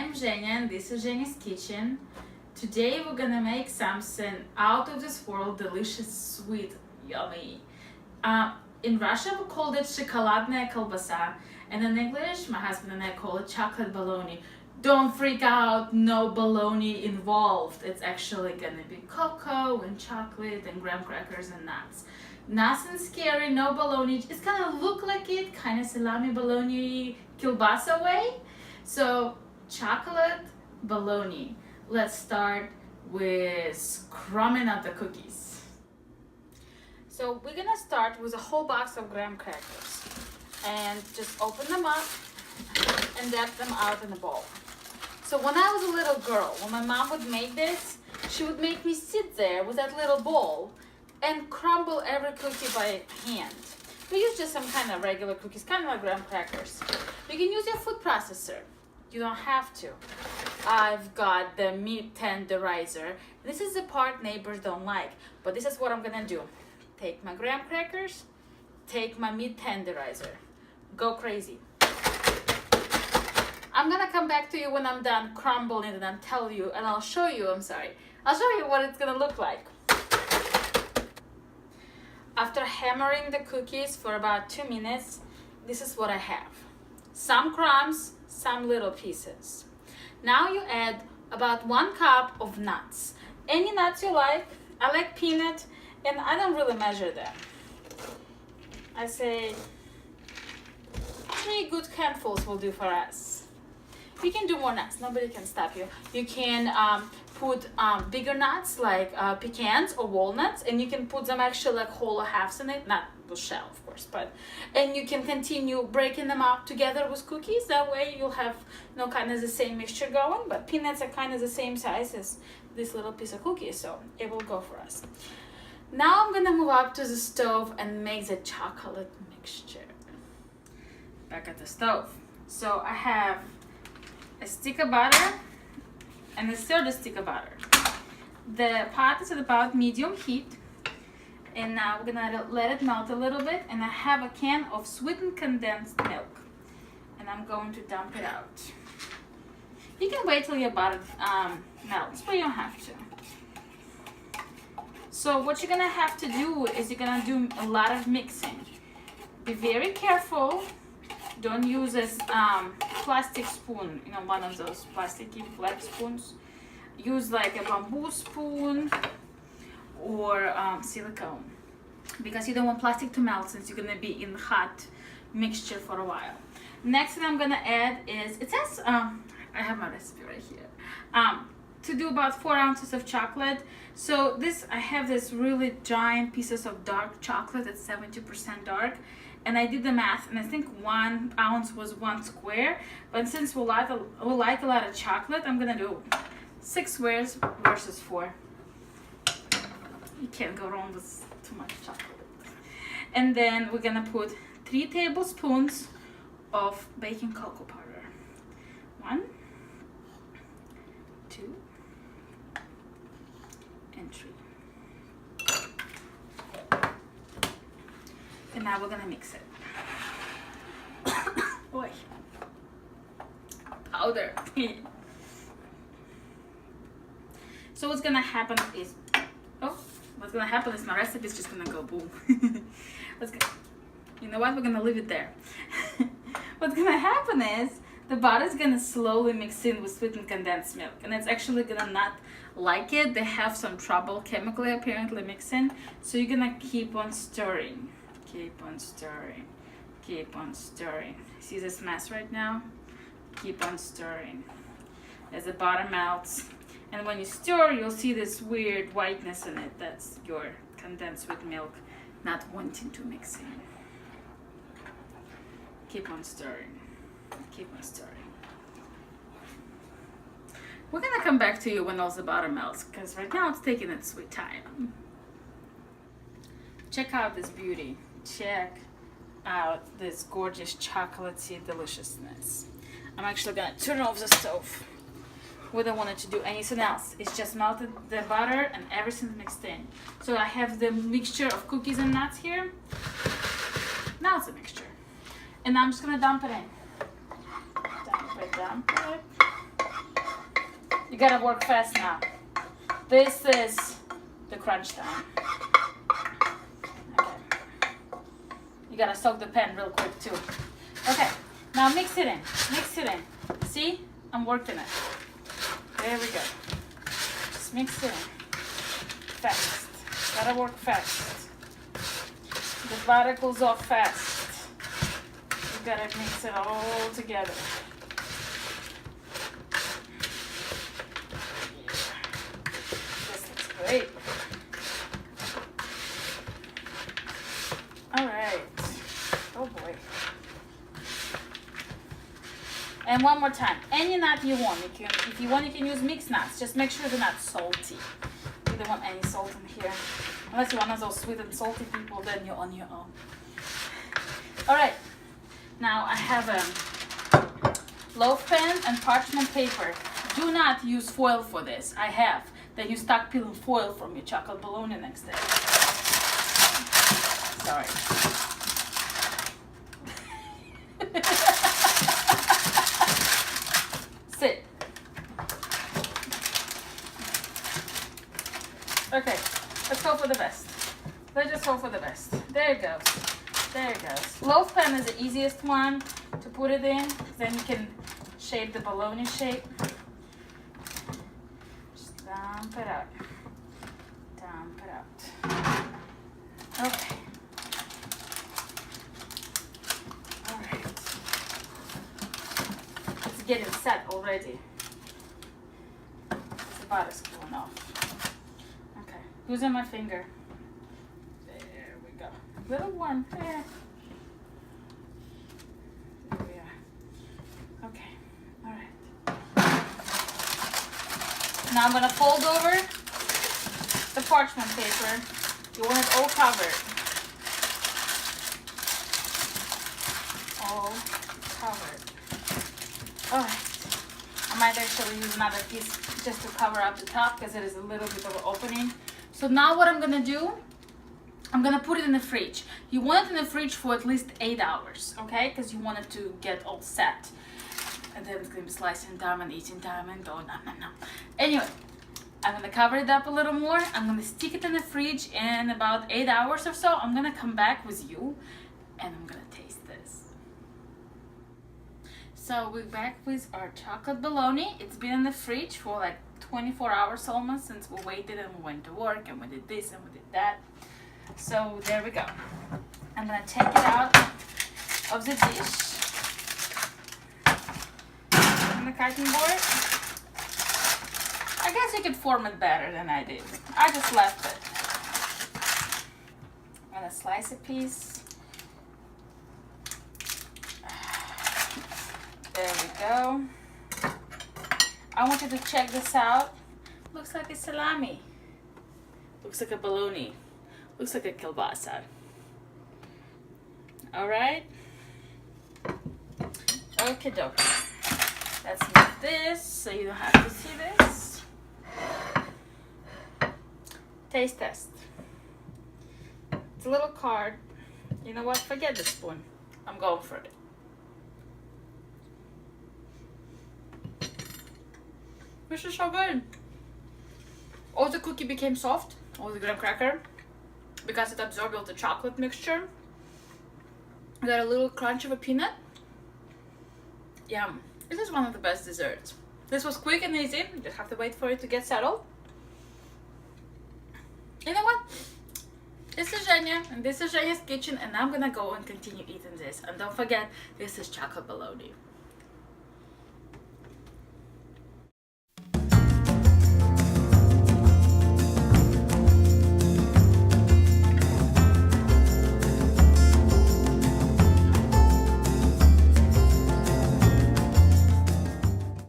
I'm Zhenya and this is Zhenya's Kitchen. Today we're gonna make something out of this world, delicious, sweet, yummy. In Russia we called it Шоколадная Колбаса, and in English my husband and I call it Chocolate Bologna. Don't freak out, no bologna involved. It's actually gonna be cocoa and chocolate and graham crackers and nuts. Nothing scary, no bologna. It's gonna look like it, kind of salami bologna kielbasa way. So chocolate bologna. Let's start with crumbing up the cookies. So we're gonna start with a whole box of graham crackers and just open them up and dip them out in a bowl. So when I was a little girl, when my mom would make this, she would make me sit there with that little bowl and crumble every cookie by hand. We use just some kind of regular cookies, kind of like graham crackers. You can use your food processor. You don't have to. I've got the meat tenderizer. This is the part neighbors don't like, but this is what I'm gonna do. Take my graham crackers, take my meat tenderizer. Go crazy. I'm gonna come back to you when I'm done crumbling it and I'll tell you, and I'll show you what it's gonna look like. After hammering the cookies for about 2 minutes, this is what I have. Some crumbs, some little pieces. Now you add about 1 cup of nuts. Any nuts you like. I like peanut, and I don't really measure them. I say 3 good handfuls will do for us. You can do more nuts, nobody can stop you. You can put bigger nuts like pecans or walnuts, and you can put them actually like whole or halves in it, not the shell of course, and you can continue breaking them up together with cookies. That way you'll have kind of the same mixture going, but peanuts are kind of the same size as this little piece of cookie, so it will go for us. Now I'm gonna move up to the stove and make the chocolate mixture. Back at the stove. So I have a stick of butter and a third stick of butter. The pot is at about medium heat, and now we're gonna let it melt a little bit, and I have a can of sweetened condensed milk, and I'm going to dump it out. You can wait till your butter melts, but you don't have to. So what you're gonna have to do is you're gonna do a lot of mixing. Be very careful. Don't use this plastic spoon, one of those plasticky flat spoons. Use like a bamboo spoon or silicone, because you don't want plastic to melt since you're gonna be in hot mixture for a while. Next thing I'm gonna add is, it says, I have my recipe right here, to do about 4 ounces of chocolate. So I have this really giant pieces of dark chocolate that's 70% dark. And I did the math, and I think 1 ounce was 1 square. But since we like a lot of chocolate, I'm gonna do 6 squares versus 4. You can't go wrong with too much chocolate. And then we're gonna put 3 tablespoons of baking cocoa powder. 1, 2, and 3. And now we're gonna mix it. Boy, powder. So what's gonna happen is, my recipe is just gonna go boom. You know what? We're gonna leave it there. What's gonna happen is the butter is gonna slowly mix in with sweetened condensed milk, and it's actually gonna not like it. They have some trouble chemically apparently mixing, so you're gonna keep on stirring. Keep on stirring, keep on stirring. See this mess right now? Keep on stirring. As the butter melts, and when you stir, you'll see this weird whiteness in it. That's your condensed with milk not wanting to mix in. Keep on stirring, keep on stirring. We're gonna come back to you when all the butter melts, because right now it's taking its sweet time. Check out this beauty. Check out this gorgeous chocolatey deliciousness. I'm actually gonna turn off the stove. We don't want it to do anything else. It's just melted the butter and everything's mixed in. So I have the mixture of cookies and nuts here. Now it's a mixture. And I'm just gonna dump it in. Dump it. You gotta work fast now. This is the crunch time. Okay. You gotta soak the pan real quick too. Okay, now mix it in. Mix it in. See? I'm working it. There we go. Just mix it in. Fast. Gotta work fast. The butter goes off fast. You gotta mix it all together. This looks great. All right. Oh boy. And one more time. Any nut you want. If you want, you can use mixed nuts. Just make sure they're not salty. You don't want any salt in here. Unless you're one of those sweet and salty people, then you're on your own. All right. Now I have a loaf pan and parchment paper. Do not use foil for this. I have. Then you start peeling foil from your chocolate bologna next day. Sorry. Sit. Okay, let's hope for the best. Let's just hope for the best. There it goes. There it goes. Loaf pan is the easiest one to put it in. Then you can shape the bologna shape. Just dump it out. Dump it out. Okay. All right. It's getting set already. The butter's going off. Okay. Using my finger. There we go. Little one. There. There we are. Okay. All right. Now I'm gonna fold over the parchment paper. You want it all covered. All covered. Alright. I might actually use another piece just to cover up the top because it is a little bit of an opening. So now what I'm gonna do, I'm gonna put it in the fridge. You want it in the fridge for at least 8 hours, okay? Because you want it to get all set. And then it's gonna be slicing time and eating time and going no. Anyway, I'm gonna cover it up a little more. I'm gonna stick it in the fridge in about 8 hours or so. I'm gonna come back with you and I'm gonna taste this. So we're back with our chocolate bologna. It's been in the fridge for like 24 hours almost since we waited and we went to work and we did this and we did that. So there we go. I'm gonna take it out of the dish on the cutting board. I guess you could form it better than I did. I just left it. I'm gonna slice a piece. There we go. I want you to check this out. Looks like a salami. Looks like a bologna. Looks like a kielbasa. All right. Okay, dokie. Let's move this so you don't have to see this. Taste test. It's a little card. You know what? Forget the spoon. I'm going for it. This is so good. All the cookie became soft, all the graham cracker, because it absorbed all the chocolate mixture. Got a little crunch of a peanut. Yum. This is one of the best desserts. This was quick and easy. You just have to wait for it to get settled. You know what? This is Zhenya, and this is Zhenya's kitchen, and I'm gonna go and continue eating this. And don't forget, this is chocolate bologna.